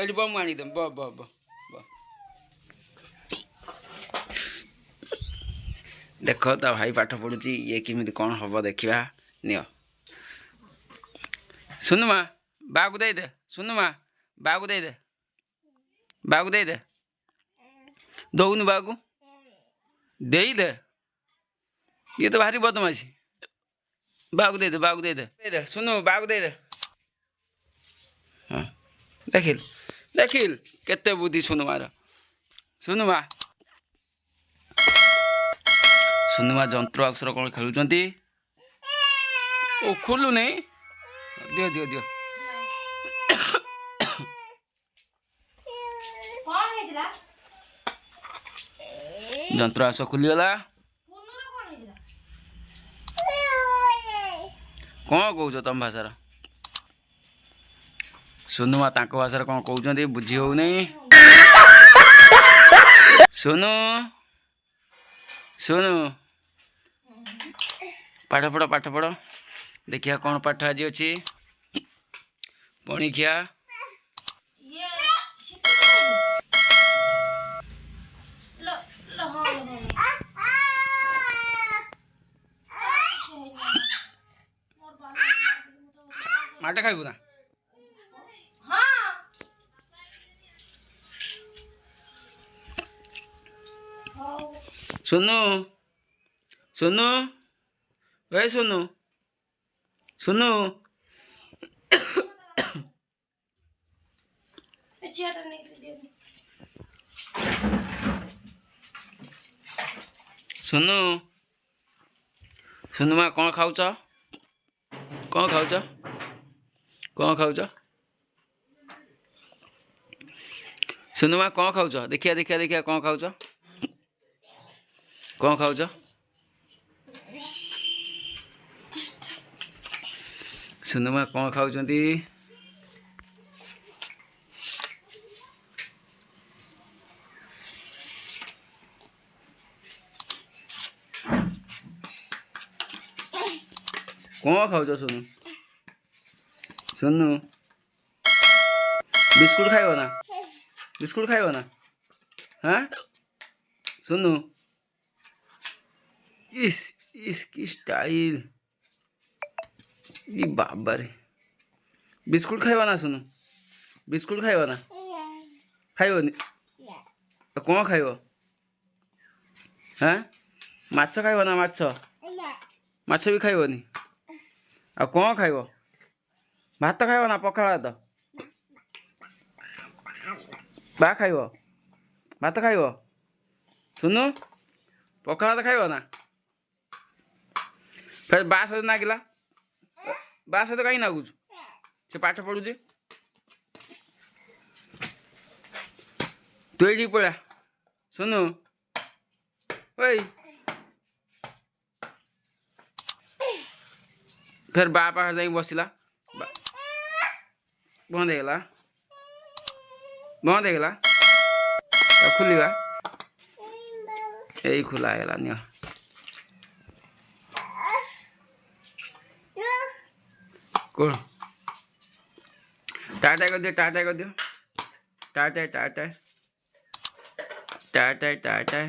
eighty ब मु आनी दम ब ब ब ब देख ता भाई पाठ पढ़ुची ये किमिति कौन हम देखा नियो सुनु माँ बागु दे दे सुनु माँ बागु दे दे बागु दे दे दौनु बागु दे दे ये तो भारी बदमाशी बागु दे दे सुनु बागु दे दे हाँ देखिल देखिल केते बुद्धि सुनु मार सुनु माँ जंत्र अक्षर कौन खेलुंट ओ खोलु नहीं दियो दियो दियो जंत्र आस खुलीगला कौन कौच तुम भाषार सोनू माँ तांको भाषार कौन कहते बुझी हो नहीं सोनू सोनू पाठ पढ़ देखिया कौन पाठ आज अच्छी पणिखिया माटे खाइबू ना सोनू सोनू ए सोनू सोनू सोनू सोनू माँ कौन खाऊच कौन खाऊच कौन खाऊच सोनू माँ कौन खाऊच देखिया देखिया देखिया कौन खाऊच कौन खाऊच सोनू माँ कौन खाऊचंती कौन खाऊच सोनू सोनू बिस्कुट खाइब ना बिस्कुट खाइब ना हाँ सोनू इसकी स्टाइल ये बाबा रे बिस्कुट खाइब ना सोनू बिस्कुट खाइब ना खाइबनी कौन खाइब हाँ माछ खाइब ना माछ माछ भी खाइबनी आ कौन खाइब भात खाइब ना पखाल भात बा खाइब भात खाइब सुनु पखाल भात खाइब ना फिर बा सहित नागिला बा सहित कहीं नागुच से पाठ पढ़ुचे तू ये पड़ा सुनु ओई फिर बा पाख जाई बसिला बंद होगा बंद होगा खुलवा यही खुला है नियो कौन टाटा कर दियो टाटा कर दियो टाटा टाटा टाटा टाटा